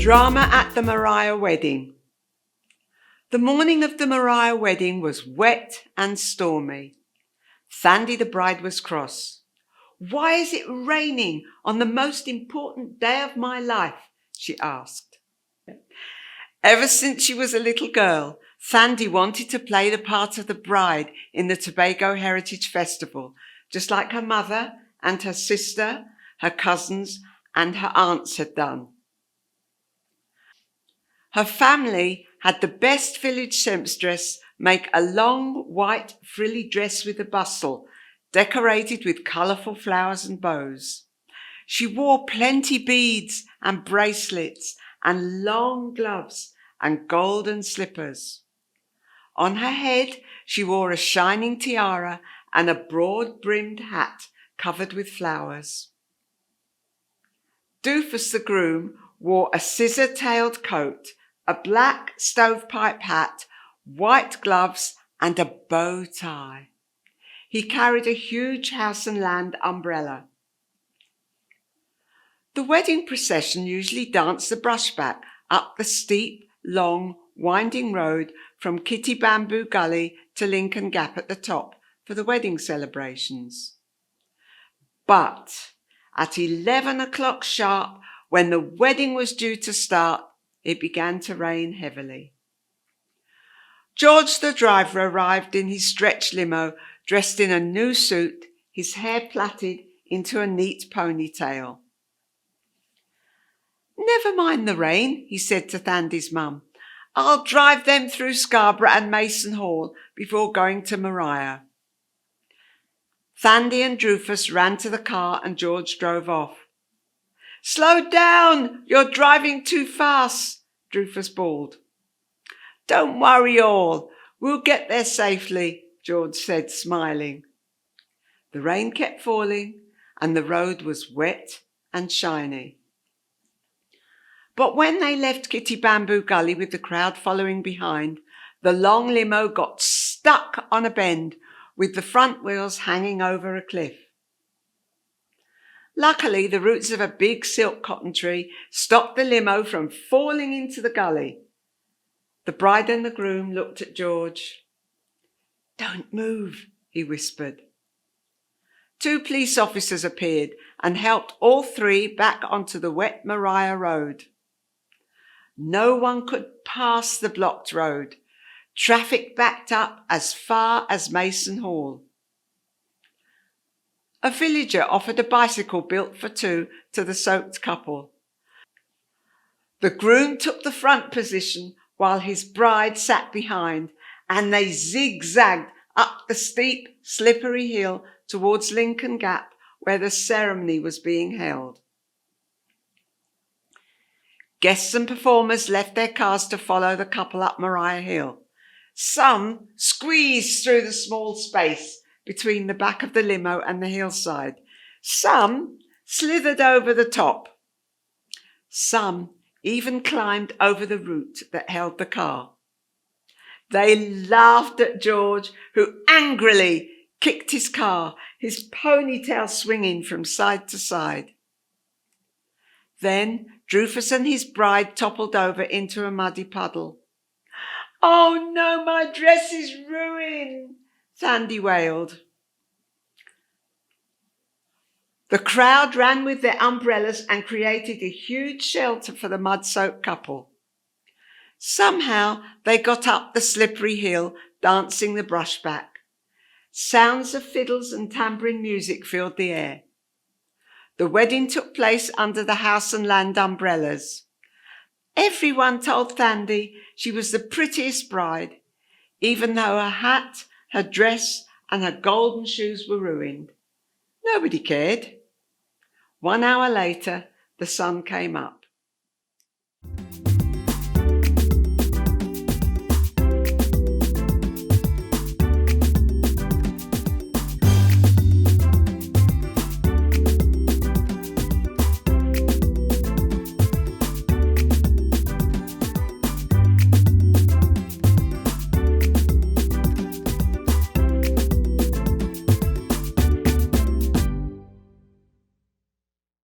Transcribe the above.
Drama at the Moriah wedding. The morning of the Moriah wedding was wet and stormy. Thandi the bride was cross. "Why is it raining on the most important day of my life?" she asked. Ever since she was a little girl, Thandi wanted to play the part of the bride in the Tobago Heritage Festival, just like her mother and her sister, her cousins, and her aunts had done. Her family had the best village seamstress make a long white frilly dress with a bustle, decorated with colourful flowers and bows. She wore plenty beads and bracelets and long gloves and golden slippers. On her head she wore a shining tiara and a broad-brimmed hat covered with flowers. Doofus the groom wore a scissor-tailed coat, a black stovepipe hat, white gloves and a bow tie. He carried a huge house and land umbrella. The wedding procession usually danced the brushback up the steep, long, winding road from Kitty Bamboo Gully to Lincoln Gap at the top for the wedding celebrations. But at 11 o'clock sharp, when the wedding was due to start, it began to rain heavily. George the driver arrived in his stretch limo, dressed in a new suit, his hair plaited into a neat ponytail. "Never mind the rain," he said to Thandi's mum. "I'll drive them through Scarborough and Mason Hall before going to Moriah." Thandi and Drufus ran to the car and George drove off. "Slow down, you're driving too fast," Drufus bawled. "Don't worry all, we'll get there safely," George said, smiling. The rain kept falling and the road was wet and shiny. But when they left Kitty Bamboo Gully with the crowd following behind, the long limo got stuck on a bend with the front wheels hanging over a cliff. Luckily, the roots of a big silk cotton tree stopped the limo from falling into the gully. The bride and the groom looked at George. "Don't move," he whispered. 2 police officers appeared and helped all 3 back onto the wet Moriah road. No one could pass the blocked road. Traffic backed up as far as Mason Hall. A villager offered a bicycle built for 2 to the soaked couple. The groom took the front position while his bride sat behind, and they zigzagged up the steep, slippery hill towards Lincoln Gap, where the ceremony was being held. Guests and performers left their cars to follow the couple up Moriah Hill. Some squeezed through the small space between the back of the limo and the hillside. Some slithered over the top. Some even climbed over the root that held the car. They laughed at George, who angrily kicked his car, his ponytail swinging from side to side. Then Drufus and his bride toppled over into a muddy puddle. "Oh no, my dress is ruined," Thandi wailed. The crowd ran with their umbrellas and created a huge shelter for the mud-soaked couple. Somehow they got up the slippery hill, dancing the brushback. Sounds of fiddles and tambourine music filled the air. The wedding took place under the house and land umbrellas. Everyone told Thandi she was the prettiest bride, even though her hat, her dress, and her golden shoes were ruined. Nobody cared. 1 hour later, the sun came up.